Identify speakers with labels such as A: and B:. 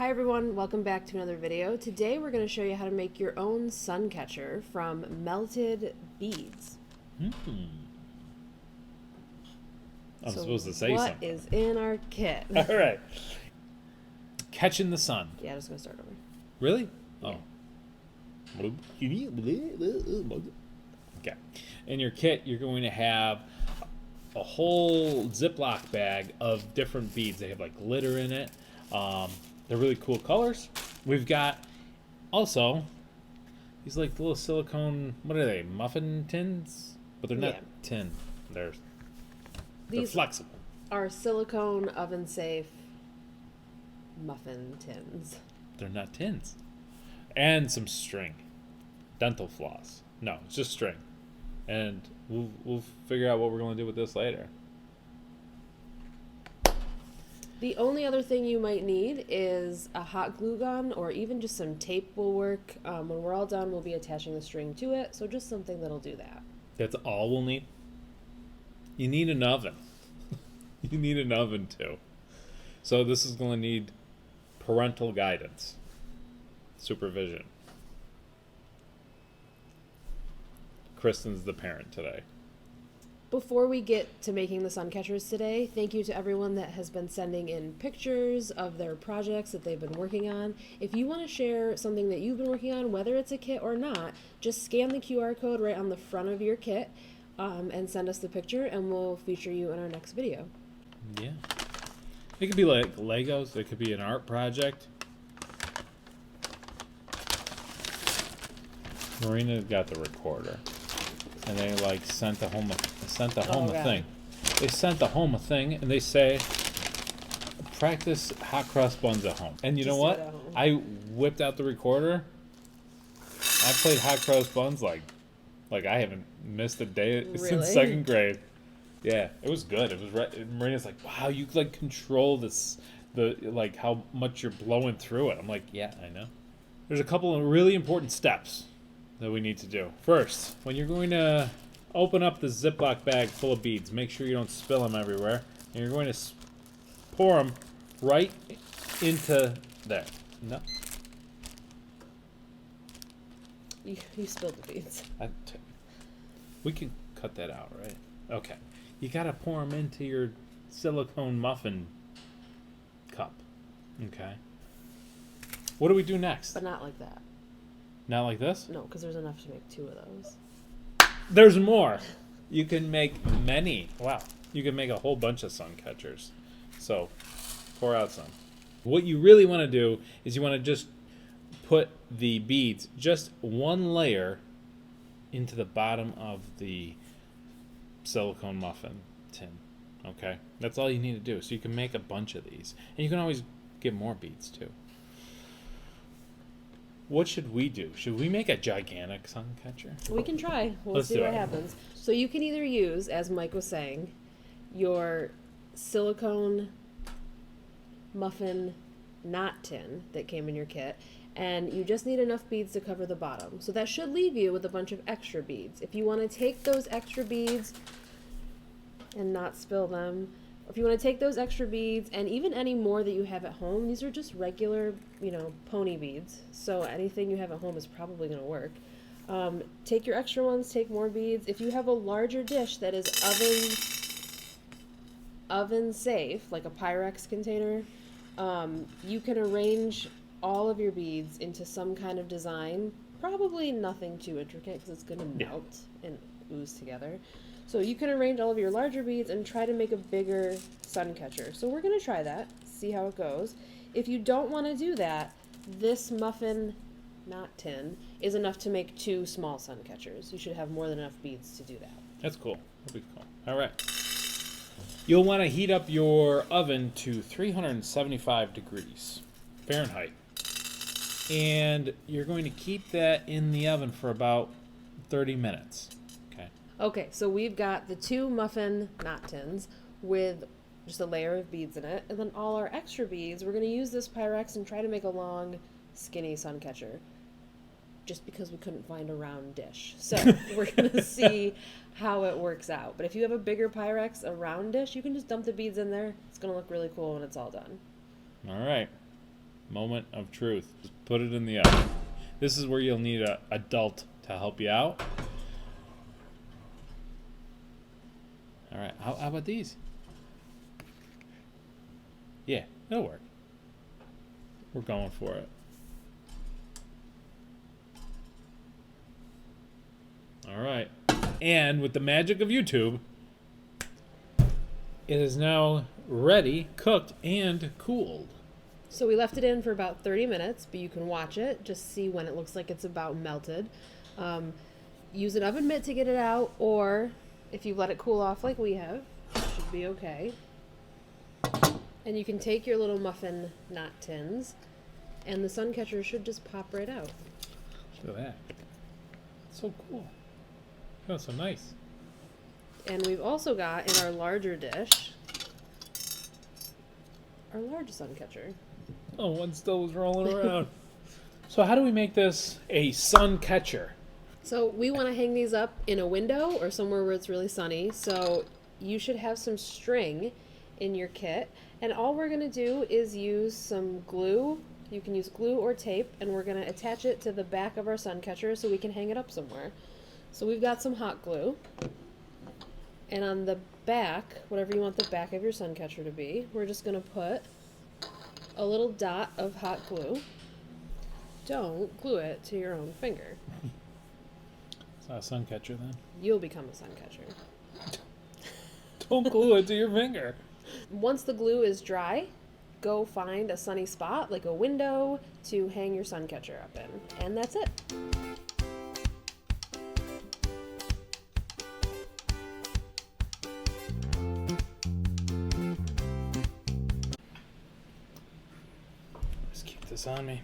A: Hi everyone, welcome back to another video. Today we're going to show you how to make your own sun catcher from melted beads.
B: I'm supposed to say something.
A: What is in our kit?
B: All right. Catching the sun.
A: Yeah, I'm just going to start over.
B: Really?
A: Yeah.
B: Oh. Okay. In your kit, you're going to have a whole Ziploc bag of different beads. They have like glitter in it. They're really cool colors. We've got also these like little silicone, what are they, muffin tins? But they're not tin. They're flexible.
A: Are silicone oven safe muffin tins.
B: They're not tins. And some string. Dental floss. No, it's just string. And we'll figure out what we're going to do with this later.
A: The only other thing you might need is a hot glue gun, or even just some tape will work. When we're all done, we'll be attaching the string to it, so just something that'll do that.
B: That's all we'll need? You need an oven. You need an oven too. So this is going to need parental guidance, supervision. Kristen's the parent today.
A: Before we get to making the sun catchers today, thank you to everyone that has been sending in pictures of their projects that they've been working on. If you want to share something that you've been working on, whether it's a kit or not, just scan the QR code right on the front of your kit and send us the picture, and we'll feature you in our next video.
B: Yeah. It could be like Legos. It could be an art project. Marina got the recorder. And they like sent the home a thing. They sent the home a thing, and they say, practice hot cross buns at home. And you know what? I whipped out the recorder. I played hot cross buns like I haven't missed a day since second grade. Yeah, it was good. It was Marina's like, wow, you like control this, like how much you're blowing through it. I'm like, yeah, I know. There's a couple of really important steps that we need to do. First, when you're going to open up the Ziploc bag full of beads, make sure you don't spill them everywhere. And you're going to pour them right into there. No.
A: You spilled the beads.
B: We can cut that out, right? Okay. You got to pour them into your silicone muffin cup. Okay. What do we do next?
A: But not like that.
B: Not like this?
A: No, because there's enough to make 2 of those.
B: There's more. You can make many. Wow. You can make a whole bunch of sun catchers. So, pour out some. What you really want to do is you want to just put the beads, just one layer, into the bottom of the silicone muffin tin. Okay? That's all you need to do. So you can make a bunch of these. And you can always get more beads too. What should we do? Should we make a gigantic sun catcher?
A: We can try. We'll see what happens. So you can either use, as Mike was saying, your silicone muffin knot tin that came in your kit, and you just need enough beads to cover the bottom. So that should leave you with a bunch of extra beads. If you want to take those extra beads and not spill them, if you want to take those extra beads and even any more that you have at home, these are just regular, pony beads. So anything you have at home is probably going to work. Take your extra ones, take more beads. If you have a larger dish that is oven safe, like a Pyrex container, you can arrange all of your beads into some kind of design. Probably nothing too intricate because it's going to melt and ooze together. So you can arrange all of your larger beads and try to make a bigger sun catcher. So we're going to try that, see how it goes. If you don't want to do that, this muffin knot tin is enough to make 2 small sun catchers. You should have more than enough beads to do that.
B: That's cool. That'll be cool. All right. You'll want to heat up your oven to 375 degrees Fahrenheit. And you're going to keep that in the oven for about 30 minutes.
A: Okay, so we've got the 2 muffin knot tins with just a layer of beads in it, and then all our extra beads, we're going to use this Pyrex and try to make a long, skinny sun catcher, just because we couldn't find a round dish. So we're going to see how it works out. But if you have a bigger Pyrex, a round dish, you can just dump the beads in there. It's going to look really cool when it's all done.
B: All right. Moment of truth. Just put it in the oven. This is where you'll need an adult to help you out. All right, how about these? Yeah, it'll work. We're going for it. All right. And with the magic of YouTube, it is now ready, cooked, and cooled.
A: So we left it in for about 30 minutes, but you can watch it, just see when it looks like it's about melted. Use an oven mitt to get it out, or if you let it cool off like we have, it should be okay. And you can take your little muffin knot tins, and the Suncatcher should just pop right out.
B: Look at that. It's so cool. Oh, so nice.
A: And we've also got in our larger dish, our large Suncatcher.
B: Oh, one still was rolling around. So how do we make this a Suncatcher?
A: So we want to hang these up in a window or somewhere where it's really sunny. So you should have some string in your kit. And all we're going to do is use some glue. You can use glue or tape, and we're going to attach it to the back of our Suncatcher so we can hang it up somewhere. So we've got some hot glue. And on the back, whatever you want the back of your Suncatcher to be, we're just going to put a little dot of hot glue. Don't glue it to your own finger.
B: It's not a Suncatcher then.
A: You'll become a Suncatcher.
B: Don't glue it to your finger.
A: Once the glue is dry, go find a sunny spot, like a window, to hang your Suncatcher up in. And that's it.
B: Just keep this on me.